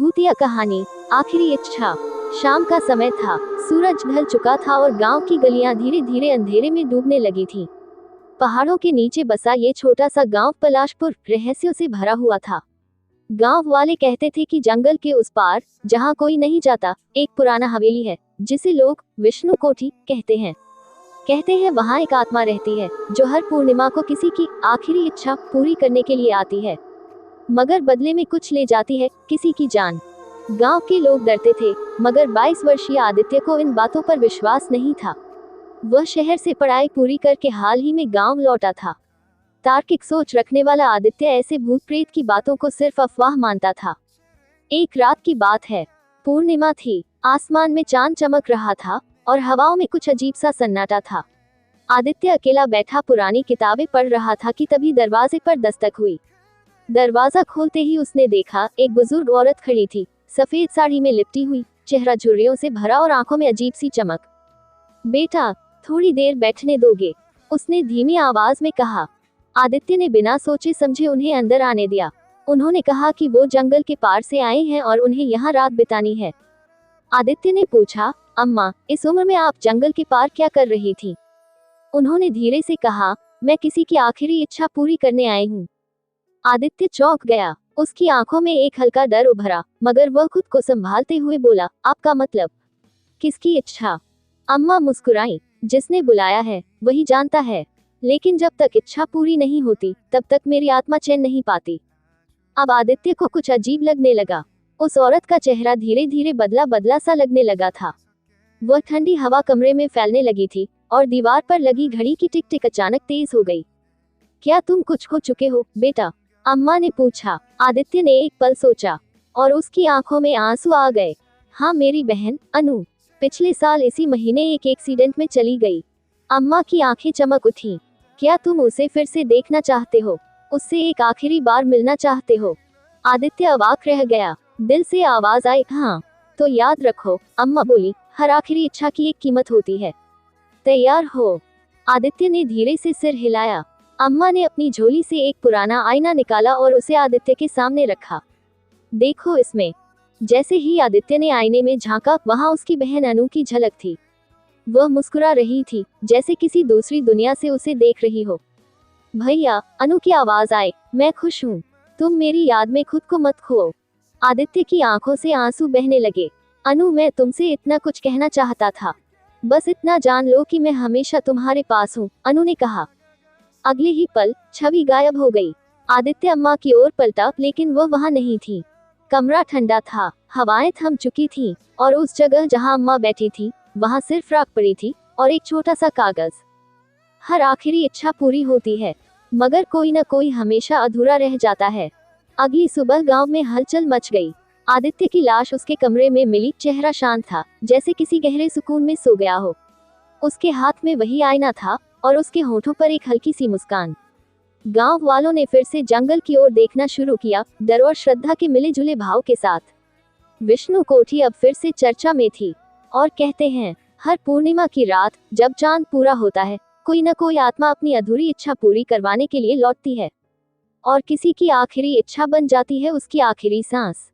भूतिया कहानी, आखिरी इच्छा। शाम का समय था, सूरज ढल चुका था और गांव की गलियां धीरे धीरे अंधेरे में डूबने लगी थीं। पहाड़ों के नीचे बसा ये छोटा सा गांव पलाशपुर रहस्यों से भरा हुआ था। गांव वाले कहते थे कि जंगल के उस पार, जहां कोई नहीं जाता, एक पुराना हवेली है, जिसे लोग विष्णु कोठी कहते हैं। वहां एक आत्मा रहती है, जो हर पूर्णिमा को किसी की आखिरी इच्छा पूरी करने के लिए आती है, मगर बदले में कुछ ले जाती है, किसी की जान। गांव के लोग डरते थे, मगर 22 वर्षीय आदित्य को इन बातों पर विश्वास नहीं था। वह शहर से पढ़ाई पूरी करके हाल ही में गांव लौटा था। तार्किक सोच रखने वाला आदित्य ऐसे भूत प्रेत की बातों को सिर्फ अफवाह मानता था। एक रात की बात है, पूर्णिमा थी, आसमान में चांद चमक रहा था और हवाओं में कुछ अजीब सा सन्नाटा था। आदित्य अकेला बैठा पुरानी किताबें पढ़ रहा था कि तभी दरवाजे पर दस्तक हुई। दरवाजा खोलते ही उसने देखा, एक बुजुर्ग औरत खड़ी थी, सफेद साड़ी में लिपटी हुई, चेहरा झुर्रियों से भरा और आंखों में अजीब सी चमक। बेटा, थोड़ी देर बैठने दोगे? उसने धीमी आवाज में कहा। आदित्य ने बिना सोचे समझे उन्हें अंदर आने दिया। उन्होंने कहा कि वो जंगल के पार से आए हैं और उन्हें यहाँ रात बितानी है। आदित्य ने पूछा, अम्मा, इस उम्र में आप जंगल के पार क्या कर रही थी? उन्होंने धीरे से कहा, मैं किसी की आखिरी इच्छा पूरी करने आई हूँ। आदित्य चौंक गया, उसकी आंखों में एक हल्का डर उभरा, मगर वह खुद को संभालते हुए बोला, आपका मतलब? किसकी इच्छा? अम्मा मुस्कुराई, जिसने बुलाया है वही जानता है, लेकिन जब तक इच्छा पूरी नहीं होती, तब तक मेरी आत्मा चैन नहीं पाती। अब आदित्य को कुछ अजीब लगने लगा। उस औरत का चेहरा धीरे धीरे बदला बदला सा लगने लगा था। वह ठंडी हवा कमरे में फैलने लगी थी और दीवार पर लगी घड़ी की टिक टिक अचानक तेज हो गई। क्या तुम कुछ खो चुके हो, बेटा? अम्मा ने पूछा। आदित्य ने एक पल सोचा और उसकी आंखों में आंसू आ गए। हाँ, मेरी बहन अनु पिछले साल इसी महीने एक एक्सीडेंट में चली गई। अम्मा की आंखें चमक उठी। क्या तुम उसे फिर से देखना चाहते हो? उससे एक आखिरी बार मिलना चाहते हो? आदित्य अवाक रह गया। दिल से आवाज आई, हाँ। तो याद रखो, अम्मा बोली, हर आखिरी इच्छा की एक कीमत होती है। तैयार हो? आदित्य ने धीरे से सिर हिलाया। अम्मा ने अपनी झोली से एक पुराना आईना निकाला और उसे आदित्य के सामने रखा। देखो इसमें। जैसे ही आदित्य ने आईने में झांका, वहां उसकी बहन अनु की झलक थी। वह मुस्कुरा रही थी, जैसे किसी दूसरी दुनिया से उसे देख रही हो। भैया, अनु की आवाज आई, मैं खुश हूँ। तुम मेरी याद में खुद को मत खो। आदित्य की आंखों से आंसू बहने लगे। अनु, मैं तुमसे इतना कुछ कहना चाहता था। बस इतना जान लो कि मैं हमेशा तुम्हारे पास हूँ, अनु ने कहा। अगले ही पल छवि गायब हो गई। आदित्य अम्मा की ओर पलटा, लेकिन वह वहां नहीं थी। कमरा ठंडा था, हवाएं थम चुकी थीं, और उस जगह जहां अम्मा बैठी थी, वहां सिर्फ राख पड़ी थी और एक छोटा सा कागज। हर आखिरी इच्छा पूरी होती है, मगर कोई न कोई हमेशा अधूरा रह जाता है। अगली सुबह गांव में हलचल मच गई। आदित्य की लाश उसके कमरे में मिली। चेहरा शांत था, जैसे किसी गहरे सुकून में सो गया हो। उसके हाथ में वही आईना था और उसके होठों पर एक हल्की सी मुस्कान। गांव वालों ने फिर से जंगल की ओर देखना शुरू किया, डर और श्रद्धा के मिले जुले भाव के साथ। विष्णु कोठी अब फिर से चर्चा में थी, और कहते हैं, हर पूर्णिमा की रात, जब चांद पूरा होता है, कोई न कोई आत्मा अपनी अधूरी इच्छा पूरी करवाने के लिए लौटती है, और किसी की आखिरी इच्छा बन जाती है उसकी आखिरी सांस।